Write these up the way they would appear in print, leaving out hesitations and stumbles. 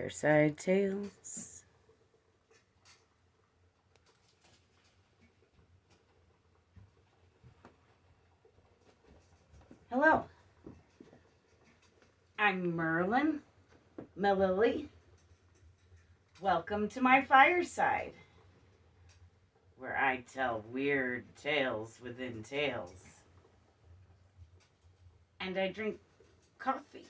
Fireside Tales. Hello, I'm Mililli. Welcome to my fireside, where I tell weird tales within tales. And I drink coffee.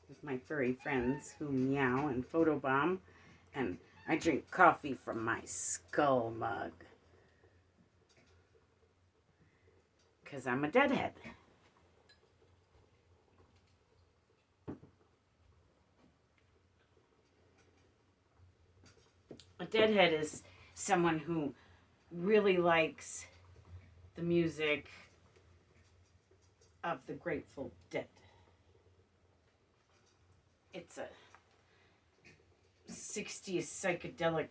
With my furry friends who meow and photobomb, and I drink coffee from my skull mug. 'Cause I'm a deadhead. A deadhead is someone who really likes the music of the Grateful Dead. It's a 60s psychedelic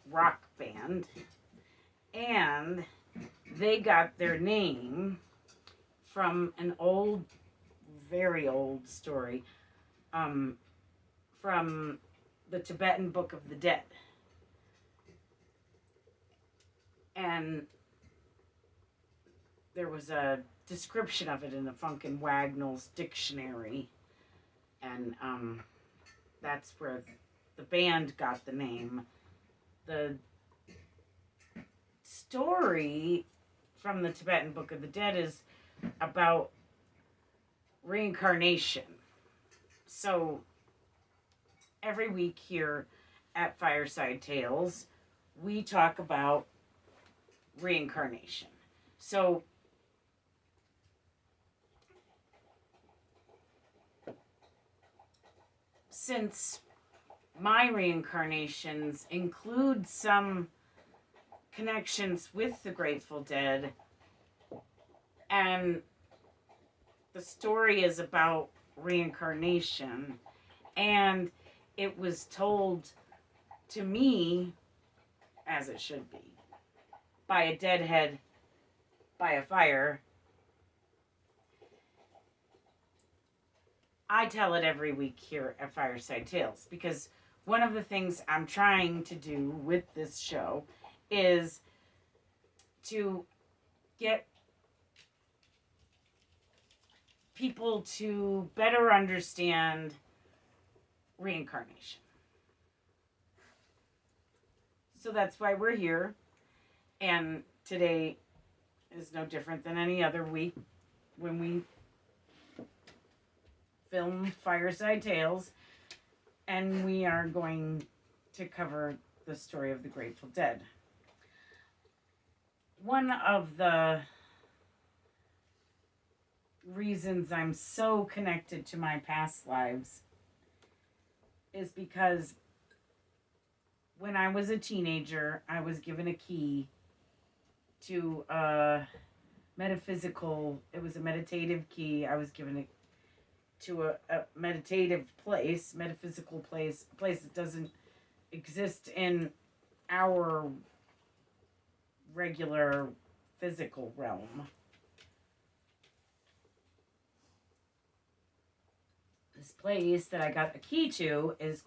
rock band, and they got their name from an old, very old story from the Tibetan Book of the Dead. And there was a description of it in the Funkin' Wagnall's dictionary. And that's where the band got the name. The story from the Tibetan Book of the Dead is about reincarnation. So every week here at Fireside Tales, we talk about reincarnation. So since my reincarnations include some connections with the Grateful Dead, and the story is about reincarnation, and it was told to me, as it should be, by a deadhead by a fire, I tell it every week here at Fireside Tales, because one of the things I'm trying to do with this show is to get people to better understand reincarnation. So that's why we're here, and today is no different than any other week when we film Fireside Tales, and we are going to cover the story of the Grateful Dead. One of the reasons I'm so connected to my past lives is because when I was a teenager, I was given a key to a metaphysical, it was a meditative key. I was given it to a meditative place, metaphysical place, a place that doesn't exist in our regular physical realm. This place that I got a key to is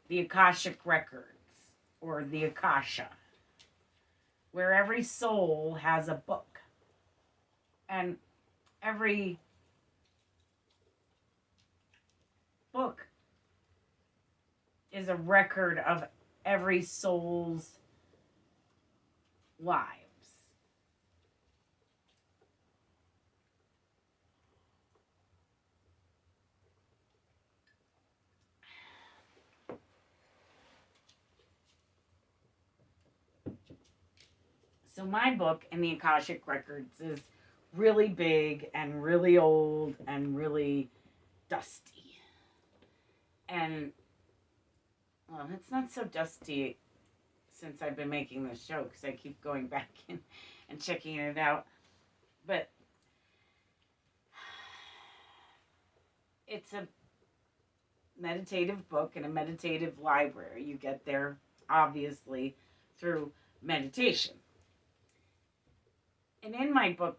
the Akashic Records, or the Akasha, where every soul has a book, and every book is a record of every soul's lives. So my book in the Akashic Records is really big and really old and really dusty. And, well, it's not so dusty since I've been making this show because I keep going back in and checking it out. But it's a meditative book and a meditative library. You get there, obviously, through meditation. And in my book,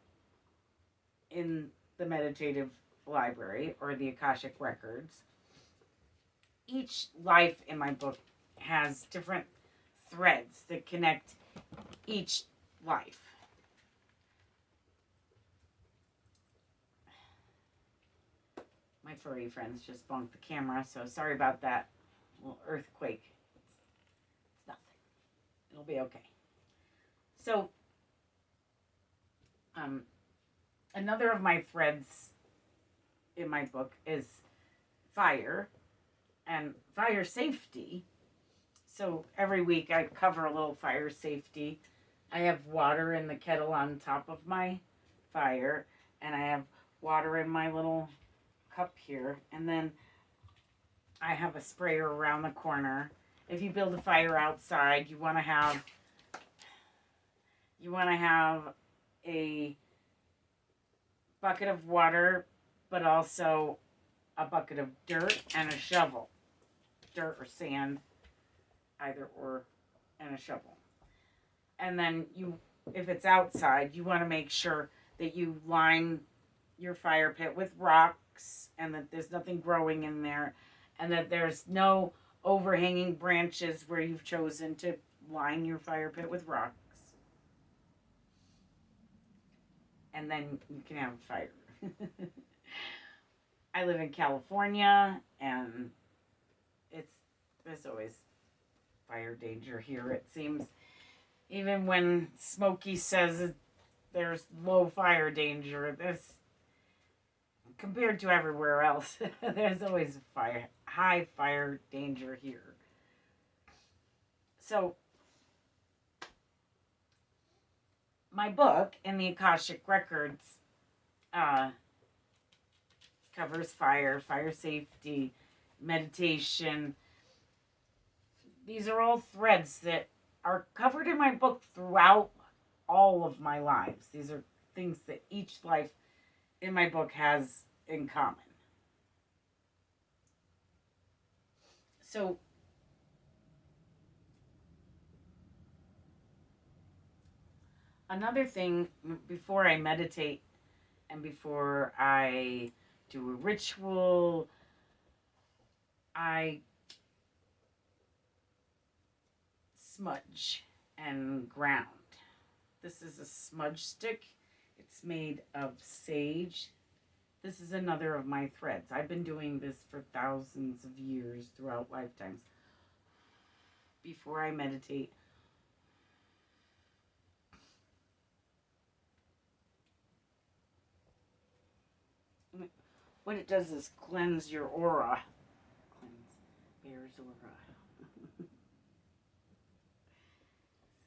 in the meditative library or the Akashic Records, each life in my book has different threads that connect each life. My furry friends just bonked the camera, so sorry about that. A little earthquake. It's nothing. It'll be okay. So, another of my threads in my book is fire and fire safety. So every week I cover a little fire safety. I have water in the kettle on top of my fire, and I have water in my little cup here, and then I have a sprayer around the corner. If you build a fire outside, you want to have a bucket of water, but also a bucket of dirt and a shovel. Dirt or sand, either or, and a shovel. And then if it's outside, you want to make sure that you line your fire pit with rocks and that there's nothing growing in there and that there's no overhanging branches where you've chosen to line your fire pit with rocks. And then you can have a fire. I live in California, and there's always fire danger here, it seems. Even when Smokey says there's low fire danger, compared to everywhere else, there's always high fire danger here. So, my book in the Akashic Records covers fire safety, meditation. These are all threads that are covered in my book throughout all of my lives. These are things that each life in my book has in common. So, another thing, before I meditate and before I do a ritual, I smudge and ground. This is a smudge stick. It's made of sage. This is another of my threads. I've been doing this for thousands of years throughout lifetimes. Before I meditate, what it does is cleanse your aura. Cleanse Bear's aura.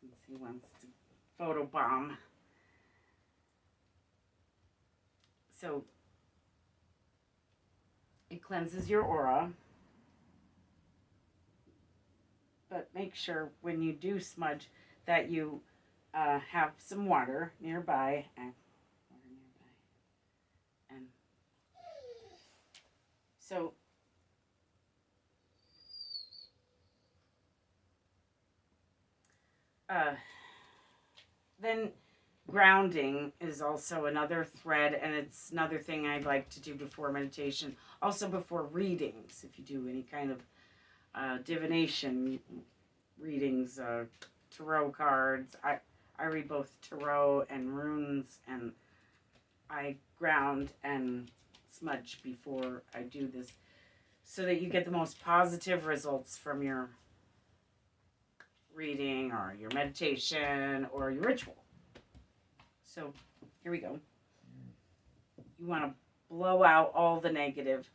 Since he wants to photobomb. So, it cleanses your aura. But make sure when you do smudge that you have some water nearby. And so then grounding is also another thread, and it's another thing I'd like to do before meditation. Also before readings, if you do any kind of divination readings, tarot cards. I read both tarot and runes, and I ground and smudge before I do this so that you get the most positive results from your reading or your meditation or your ritual. So here we go. You want to blow out all the negative.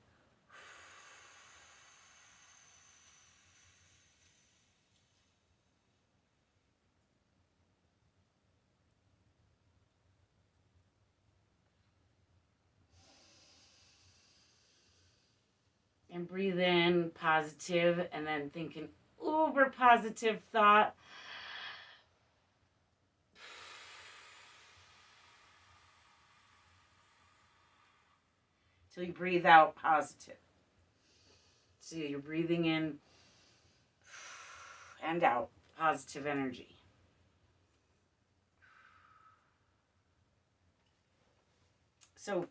And breathe in positive, and then think an uber positive thought. Till you breathe out positive. So you're breathing in and out positive energy. So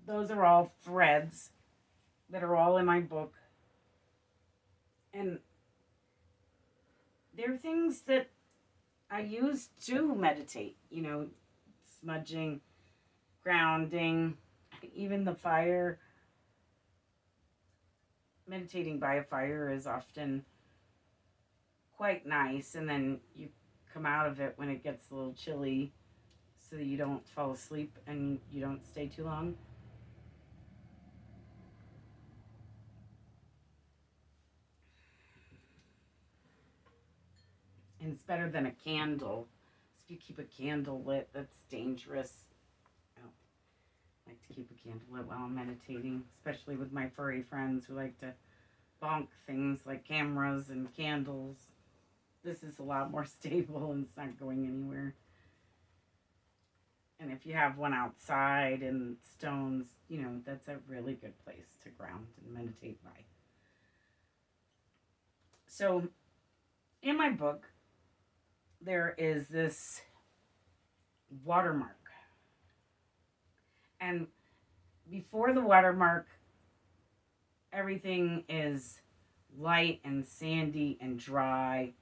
those are all threads that are all in my book. And they're things that I use to meditate, smudging, grounding, even the fire. Meditating by a fire is often quite nice, and then you come out of it when it gets a little chilly so that you don't fall asleep and you don't stay too long. And it's better than a candle. So if you keep a candle lit, that's dangerous. I don't like to keep a candle lit while I'm meditating, especially with my furry friends who like to bonk things like cameras and candles. This is a lot more stable and it's not going anywhere. And if you have one outside in stones, that's a really good place to ground and meditate by. So in my book, there is this watermark. And before the watermark, everything is light and sandy and dry.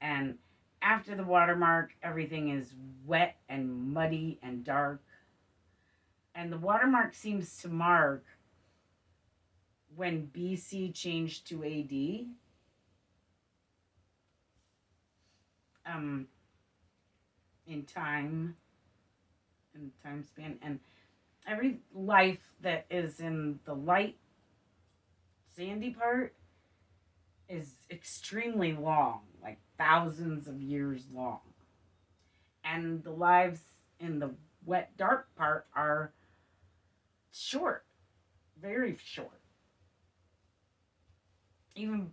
And after the watermark, everything is wet and muddy and dark. And the watermark seems to mark when BC changed to AD. In time span, and every life that is in the light sandy part is extremely long, like thousands of years long, and the lives in the wet dark part are short, very short. Even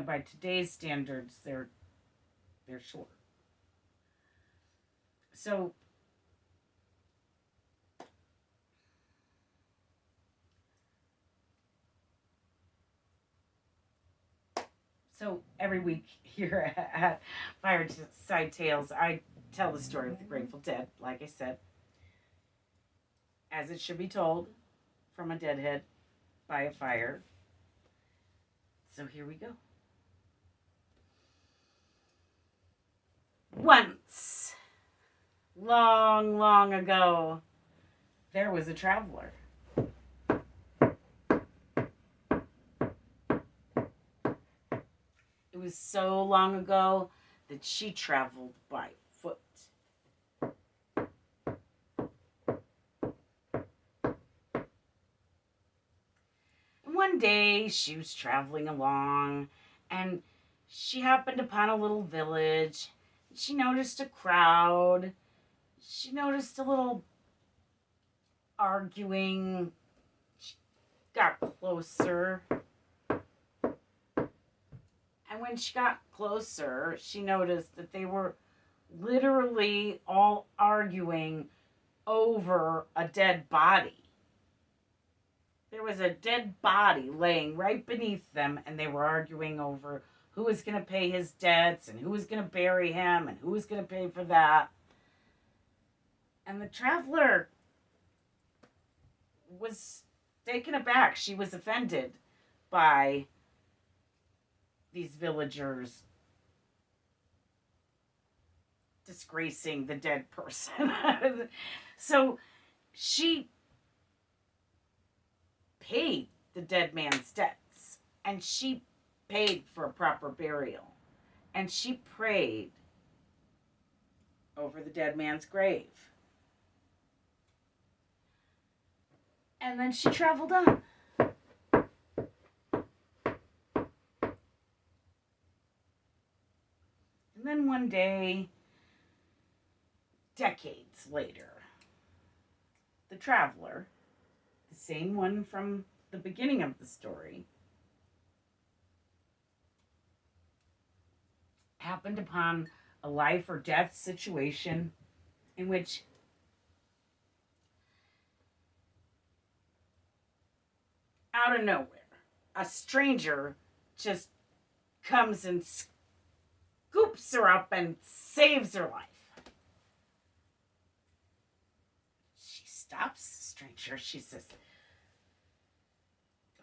by today's standards, they're short. So every week here at Fireside Tales, I tell the story of the Grateful Dead, like I said, as it should be told, from a deadhead by a fire. So here we go. Once, long, long ago, there was a traveler. It was so long ago that she traveled by foot. And one day she was traveling along and she happened upon a little village. She noticed a crowd. She noticed a little arguing. She got closer. And when she got closer, she noticed that they were literally all arguing over a dead body. There was a dead body laying right beneath them, and they were arguing over who was going to pay his debts and who was going to bury him and who was going to pay for that. And the traveler was taken aback. She was offended by these villagers disgracing the dead person. So she paid the dead man's debts, and she paid for a proper burial, and she prayed over the dead man's grave. And then she traveled on. And then one day, decades later, the traveler, the same one from the beginning of the story, happened upon a life or death situation in which out of nowhere a stranger just comes and scoops her up and saves her life. She stops the stranger. She says,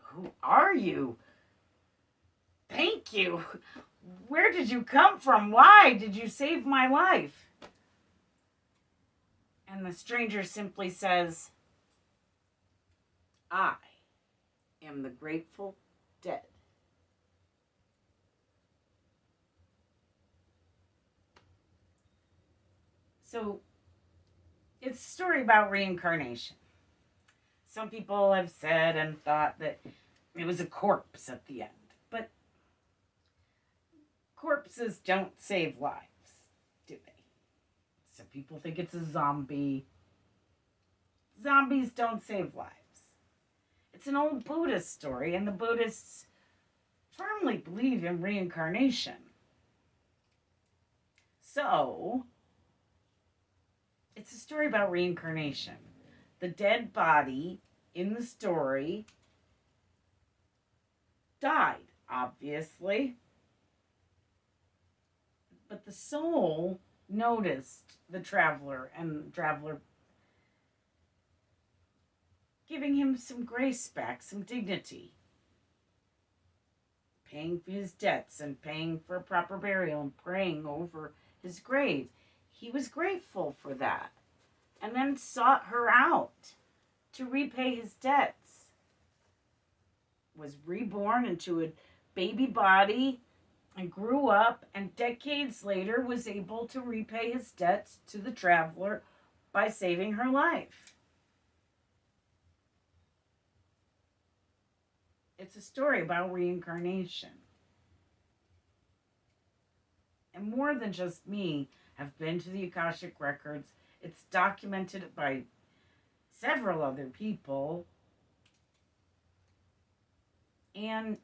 "Who are you? Thank you. Where did you come from? Why did you save my life?" And the stranger simply says, "I am the Grateful Dead." So it's a story about reincarnation. Some people have said and thought that it was a corpse at the end. But corpses don't save lives, do they? Some people think it's a zombie. Zombies don't save lives. It's an old Buddhist story, and the Buddhists firmly believe in reincarnation. So, it's a story about reincarnation. The dead body in the story died, obviously. But the soul noticed the traveler, and the traveler giving him some grace back, some dignity, paying for his debts and paying for a proper burial and praying over his grave. He was grateful for that and then sought her out to repay his debts. Was reborn into a baby body and grew up, and decades later was able to repay his debts to the traveler by saving her life. It's a story about reincarnation. And more than just me have been to the Akashic Records. It's documented by several other people. And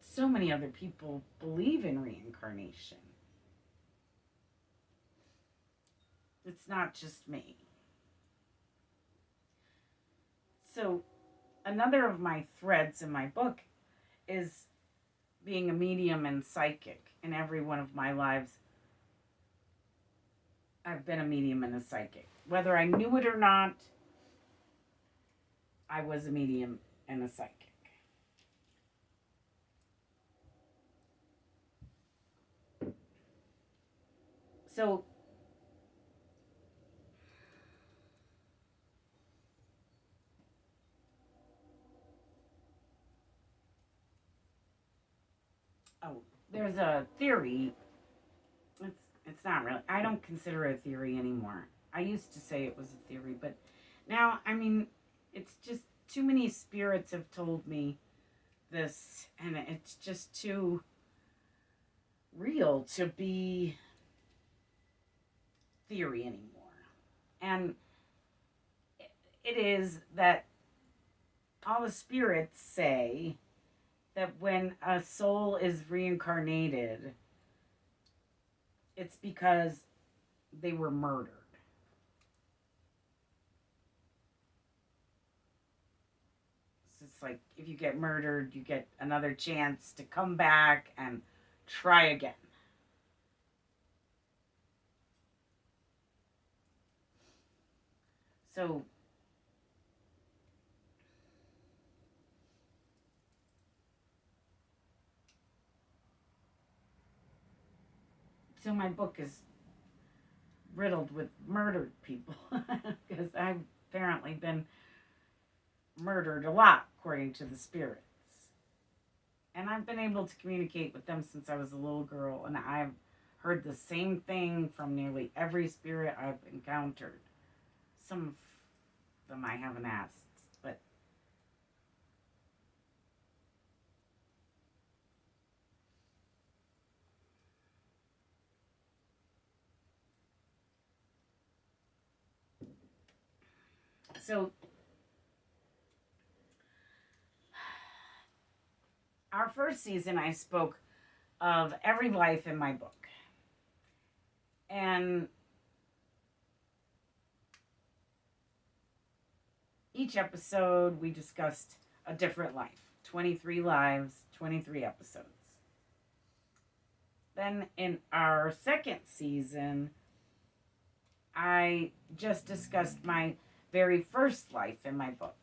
so many other people believe in reincarnation. It's not just me. So, another of my threads in my book is being a medium and psychic. In every one of my lives, I've been a medium and a psychic. Whether I knew it or not, I was a medium and a psychic. So, there's a theory. It's not really. I don't consider it a theory anymore. I used to say it was a theory, but now, I mean, it's just too many spirits have told me this, and it's just too real to be theory anymore. And it is that all the spirits say that when a soul is reincarnated, it's because they were murdered. So it's like if you get murdered, you get another chance to come back and try again. So my book is riddled with murdered people because I've apparently been murdered a lot, according to the spirits. And I've been able to communicate with them since I was a little girl, and I've heard the same thing from nearly every spirit I've encountered. Some of them I haven't asked, but So, our first season, I spoke of every life in my book. And each episode, we discussed a different life. 23 lives, 23 episodes. Then in our second season, I just discussed my very first life in my book.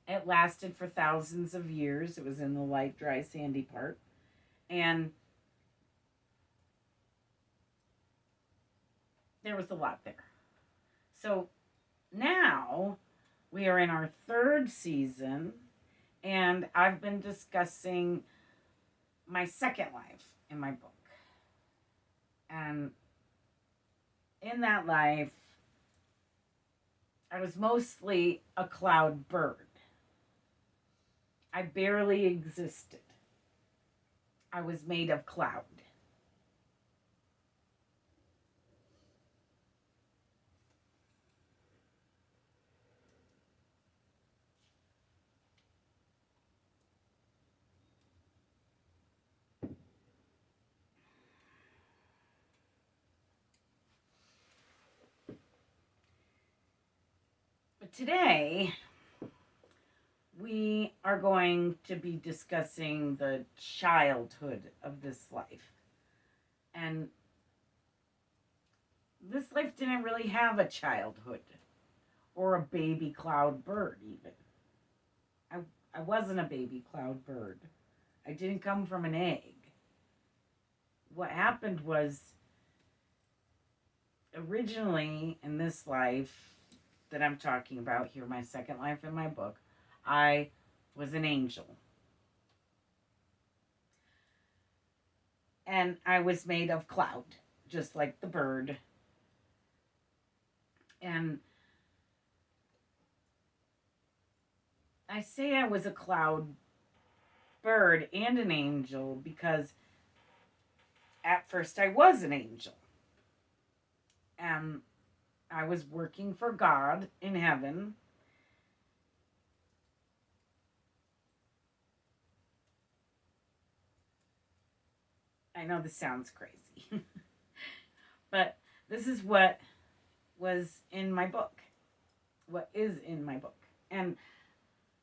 It lasted for thousands of years. It was in the light, dry, sandy part. And there was a lot there. So now we are in our third season, and I've been discussing my second life in my book. And in that life, I was mostly a cloud bird. I barely existed. I was made of cloud. But today, we are going to be discussing the childhood of this life. And this life didn't really have a childhood or a baby cloud bird, even. I wasn't a baby cloud bird. I didn't come from an egg. What happened was, originally in this life that I'm talking about here, my second life in my book, I was an angel. And I was made of cloud, just like the bird. And I say I was a cloud bird and an angel because at first I was an angel. And I was working for God in heaven. I know this sounds crazy, but this is what was in my book, what is in my book. And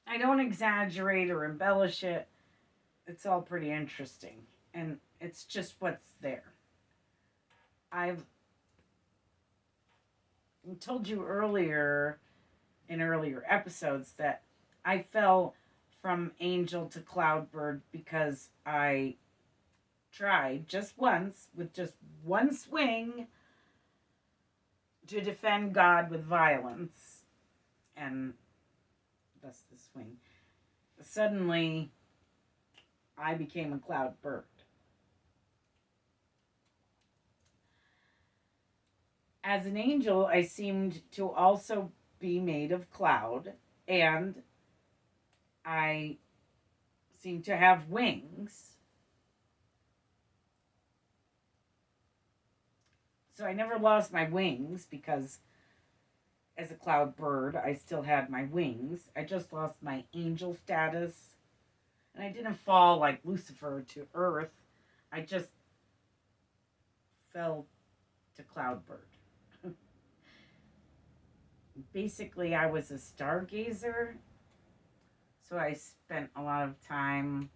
I don't exaggerate or embellish it. It's all pretty interesting, and it's just what's there. I've told you earlier, in earlier episodes, that I fell from angel to cloudbird because I tried just once, with just one swing, to defend God with violence, and thus the swing. Suddenly, I became a cloud bird. As an angel, I seemed to also be made of cloud, and I seemed to have wings. So I never lost my wings because as a cloud bird, I still had my wings. I just lost my angel status. And I didn't fall like Lucifer to earth. I just fell to cloud bird. Basically, I was a stargazer. So I spent a lot of time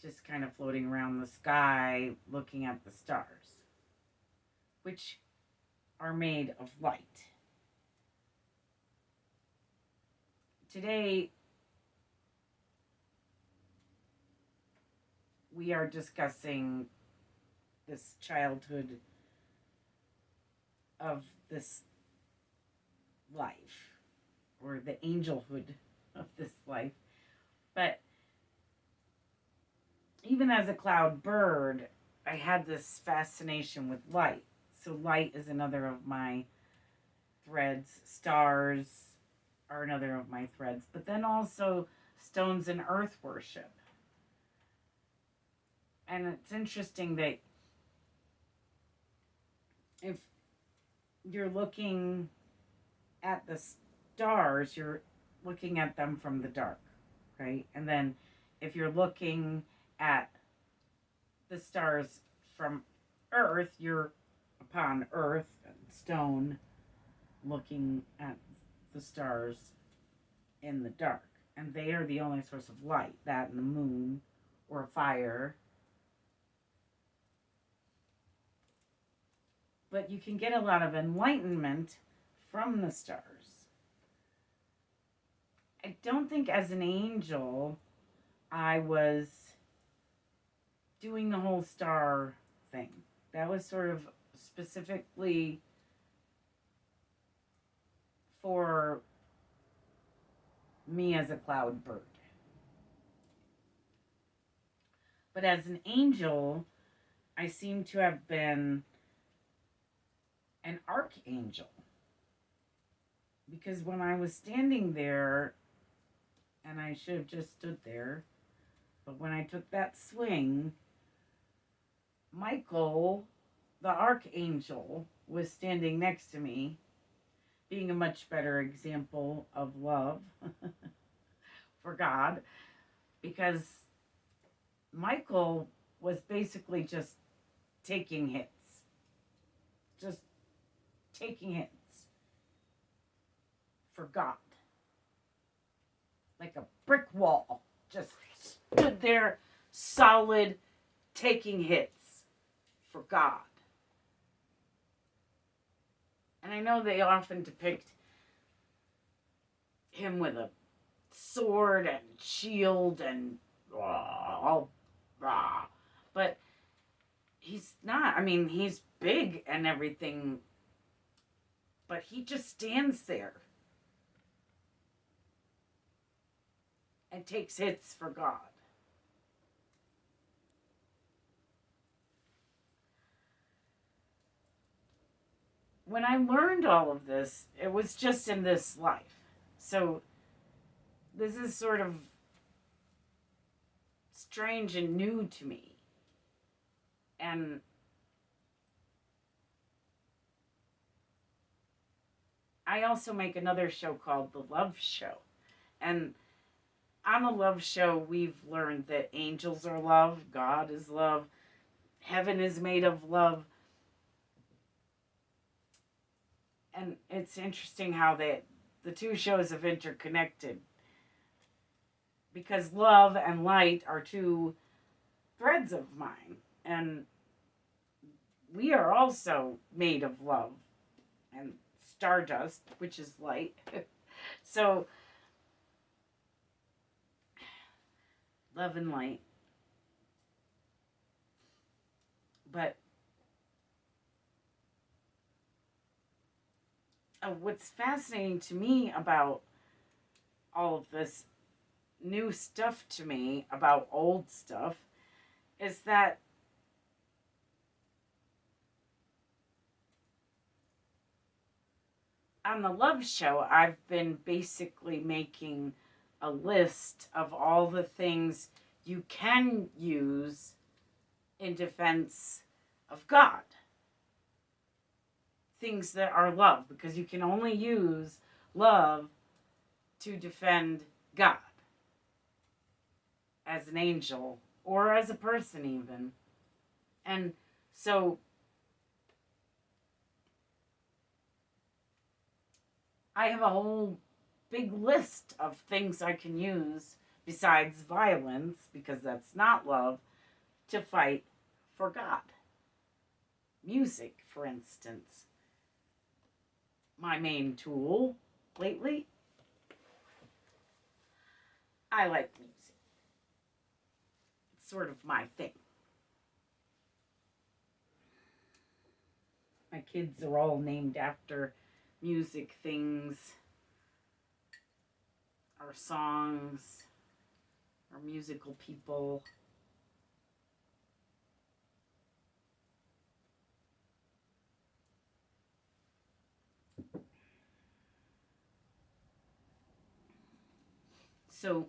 just kind of floating around the sky, looking at the stars, which are made of light. Today, we are discussing this childhood of this life, or the angelhood of this life. But even as a cloud bird, I had this fascination with light. So light is another of my threads. Stars are another of my threads. But then also stones and earth worship. And it's interesting that if you're looking at the stars, you're looking at them from the dark, right? And then if you're looking at the stars from Earth, you're upon Earth and stone looking at the stars in the dark. And they are the only source of light, that and the moon or fire. But you can get a lot of enlightenment from the stars. I don't think as an angel I was doing the whole star thing. That was sort of specifically for me as a cloud bird. But as an angel, I seem to have been an archangel. Because when I was standing there, and I should have just stood there, but when I took that swing, Michael, the archangel, was standing next to me, being a much better example of love for God, because Michael was basically just taking hits. Just taking hits for God. Like a brick wall. Just stood there, solid, taking hits for God. And I know they often depict him with a sword and shield and all, but he's not. I mean, he's big and everything, but he just stands there and takes hits for God. When I learned all of this, it was just in this life. So this is sort of strange and new to me. And I also make another show called The Love Show. And on The Love Show, we've learned that angels are love, God is love, heaven is made of love. And it's interesting how the two shows have interconnected. Because love and light are two threads of mine. And we are also made of love and stardust, which is light. So, love and light. But what's fascinating to me about all of this new stuff to me about old stuff is that on The Love Show, I've been basically making a list of all the things you can use in defense of God. Things that are love, because you can only use love to defend God as an angel or as a person even. And so I have a whole big list of things I can use besides violence, because that's not love, to fight for God. Music, for instance. My main tool lately. I like music. It's sort of my thing. My kids are all named after music things, or songs, or musical people. So,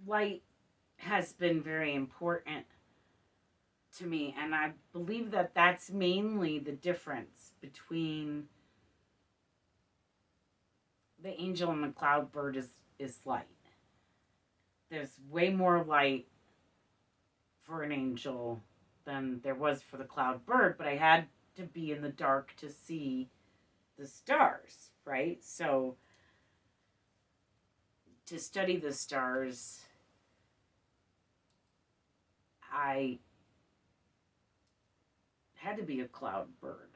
light has been very important to me, and I believe that that's mainly the difference between the angel and the cloud bird is light. There's way more light for an angel than there was for the cloud bird, but I had to be in the dark to see the stars, right? So to study the stars, I had to be a cloud bird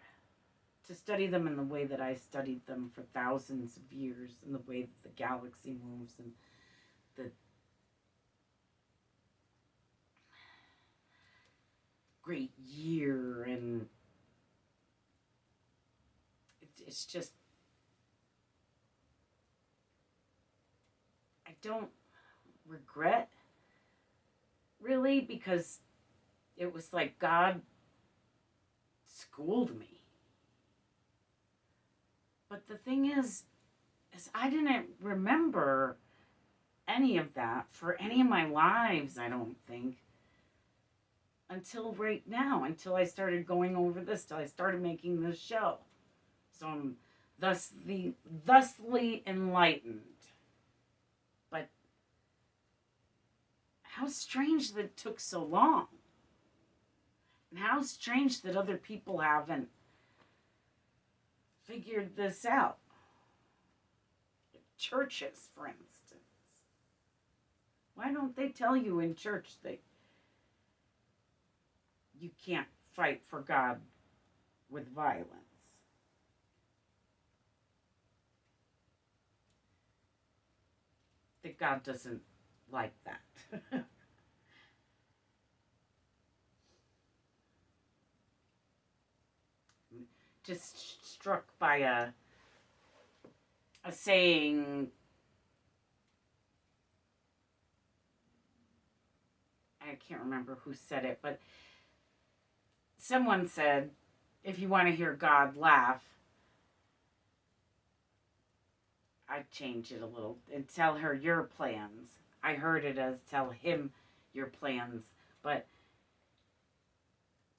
to study them in the way that I studied them for thousands of years, in the way that the galaxy moves and the great year, and it's just, I don't regret really, because it was like God schooled me. But the thing is I didn't remember any of that for any of my lives, I don't think, until right now, until I started going over this, till I started making this show. So I'm thusly enlightened. But how strange that it took so long. And how strange that other people haven't figured this out. Churches, for instance. Why don't they tell you in church that you can't fight for God with violence? That God doesn't like that. Just struck by a saying. I can't remember who said it, but someone said, if you want to hear God laugh, I'd change it a little and tell her your plans. I heard it as tell him your plans, but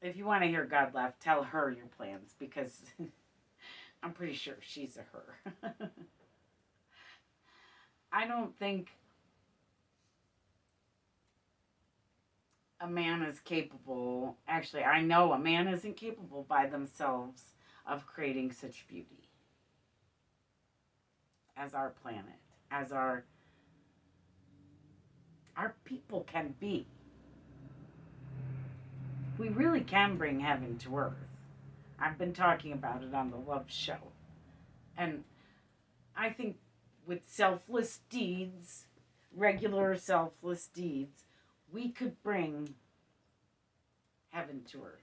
if you want to hear God laugh, tell her your plans, because I'm pretty sure she's a her. I don't think a man is capable, actually, I know a man isn't capable by themselves of creating such beauty as our planet, as our people can be. We really can bring heaven to earth. I've been talking about it on the Love Show. And I think with selfless deeds, regular selfless deeds, we could bring heaven to earth.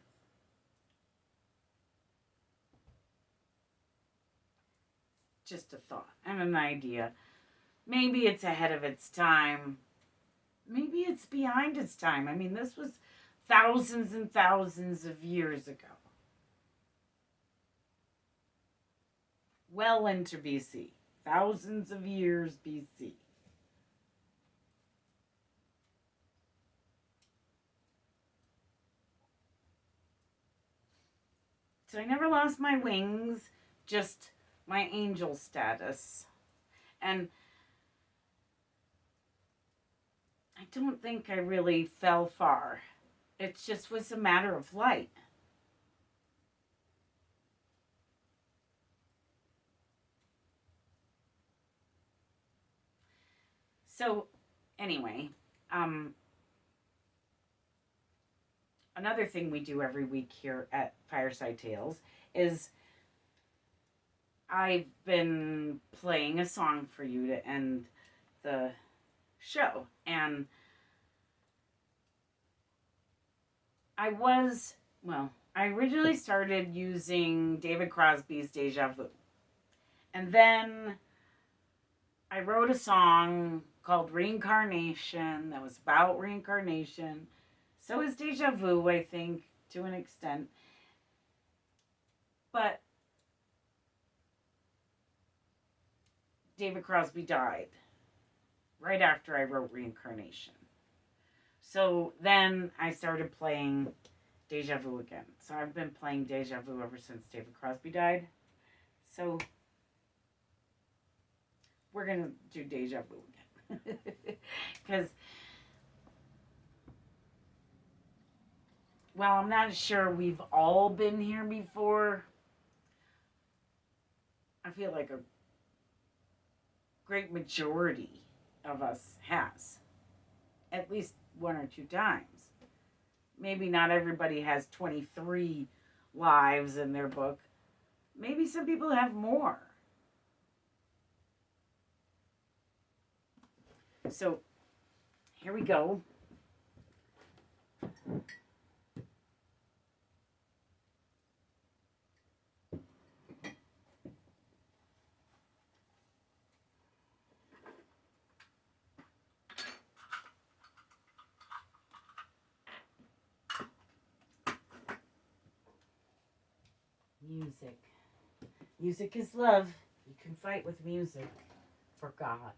Just a thought and an idea. Maybe it's ahead of its time. Maybe it's behind its time. I mean, this was thousands and thousands of years ago. Well into BC. Thousands of years BC. So I never lost my wings, just my angel status. And I don't think I really fell far. It just was a matter of light. So, anyway, another thing we do every week here at Fireside Tales is I've been playing a song for you to end the show. And I originally started using David Crosby's Deja Vu. And then I wrote a song called Reincarnation that was about reincarnation. So is Deja Vu, I think, to an extent. But David Crosby died right after I wrote Reincarnation. So then I started playing Deja Vu again. So I've been playing Deja Vu ever since David Crosby died. So we're going to do deja vu again. Because, well, I'm not sure we've all been here before. I feel like a great majority of us has. At least one or two times. Maybe not everybody has 23 lives in their book. Maybe some people have more. So, here we go. Music. Music is love. You can fight with music for God.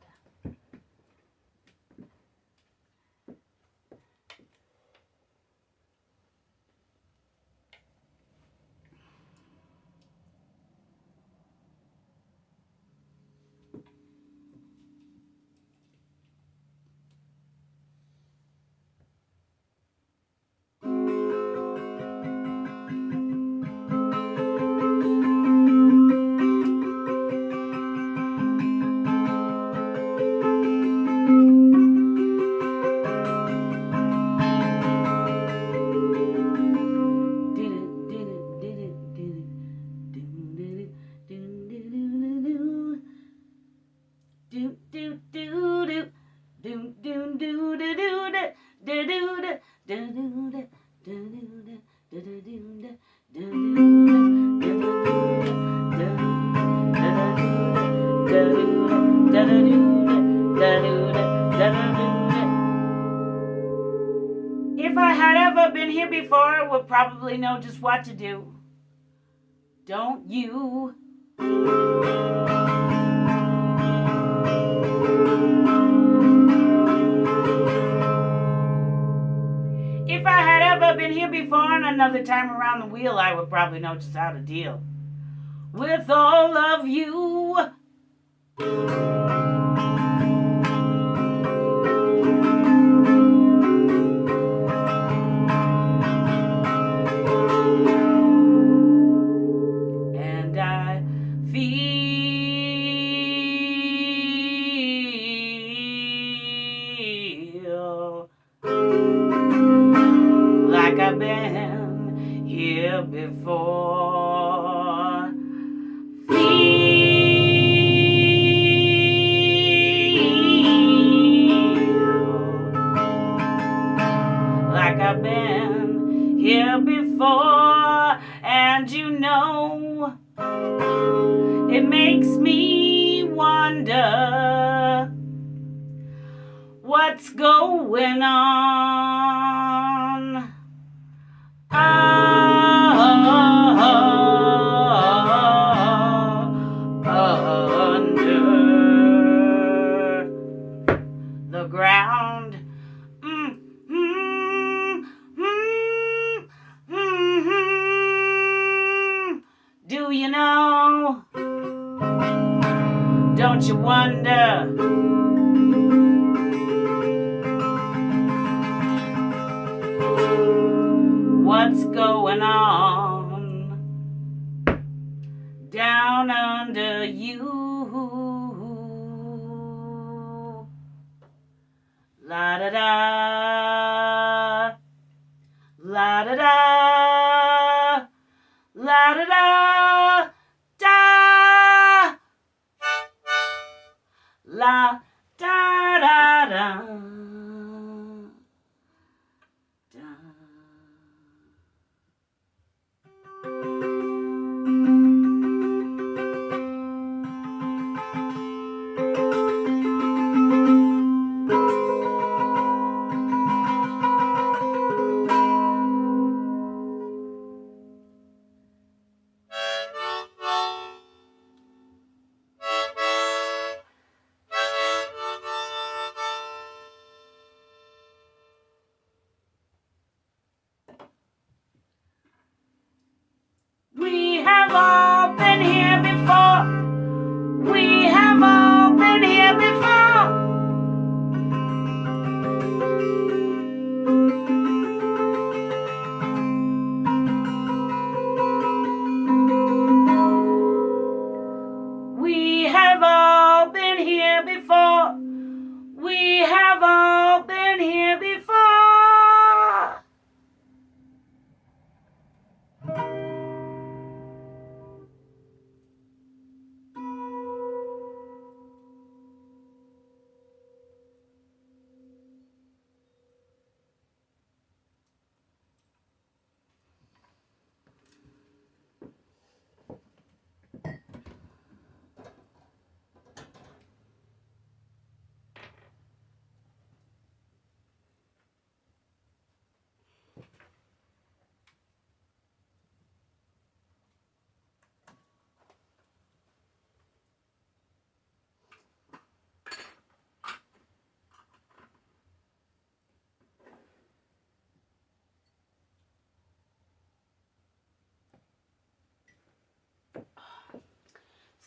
If I had ever been here before, I would probably know just what to do. Don't you? If I had ever been here before and another time around the wheel, I would probably know just how to deal with all of you. And I feel like I've been here before. Like I've been here before, and you know, it makes me wonder what's going on. Under the ground. Do you know? Don't you wonder? What's going on down under you? La da da, la da da, la da da, da, la da da da.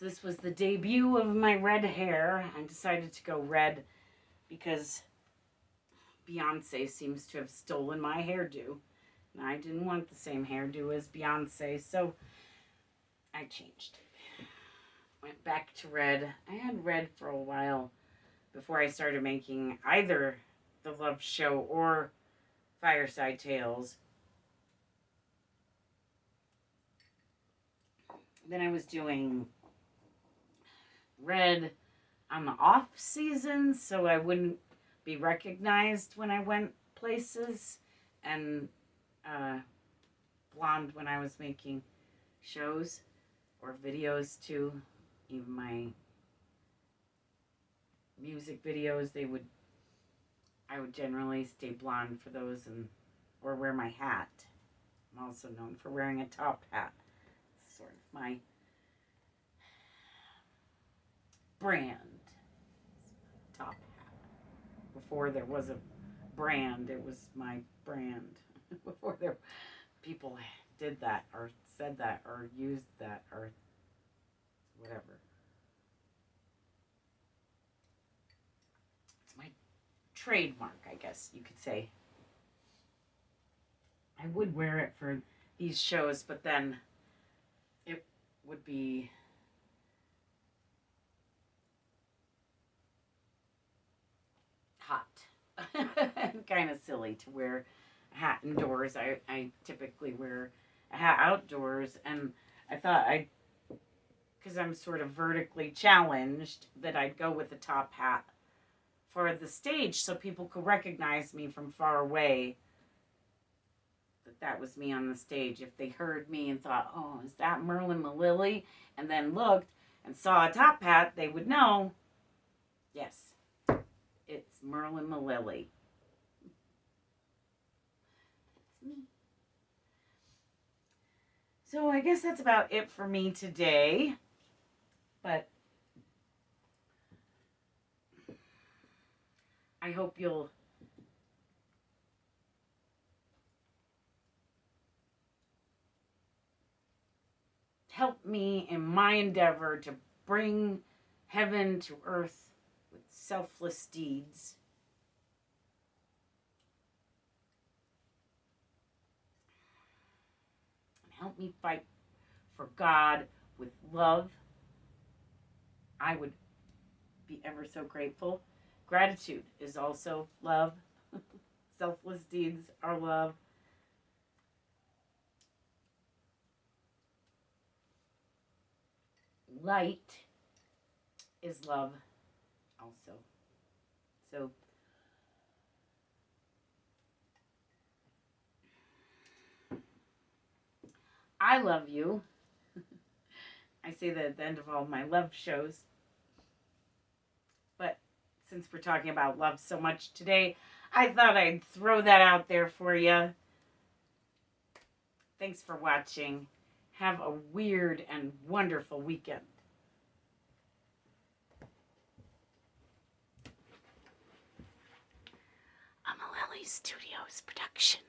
this was the debut of my red hair. I decided to go red because Beyonce seems to have stolen my hairdo. And I didn't want the same hairdo as Beyonce, so I changed. Went back to red. I had red for a while before I started making either the Love Show or Fireside Tales. Then I was doing red on the off season so I wouldn't be recognized when I went places, and blonde when I was making shows or videos too. Even my music videos, I would generally stay blonde for those, and or wear my hat. I'm also known for wearing a top hat. It's sort of my brand. Top hat. Before there was a brand, it was my brand. Before people did that or said that or used that or whatever. It's my trademark, I guess you could say. I would wear it for these shows, but then it would be hot and kind of silly to wear a hat indoors. I typically wear a hat outdoors, and I thought because I'm sort of vertically challenged, that I'd go with a top hat for the stage so people could recognize me from far away, that was me on the stage. If they heard me and thought, oh, is that Merlin Mililli? And then looked and saw a top hat, they would know, yes, it's Merlin Mililli. That's me. So I guess that's about it for me today. But I hope you'll help me in my endeavor to bring heaven to earth with selfless deeds. And help me fight for God with love. I would be ever so grateful. Gratitude is also love. Selfless deeds are love. Light is love also. So I love you. I say that at the end of all my love shows. But since we're talking about love so much today, I thought I'd throw that out there for you. Thanks for watching. Have a weird and wonderful weekend. A Mililli Studios production.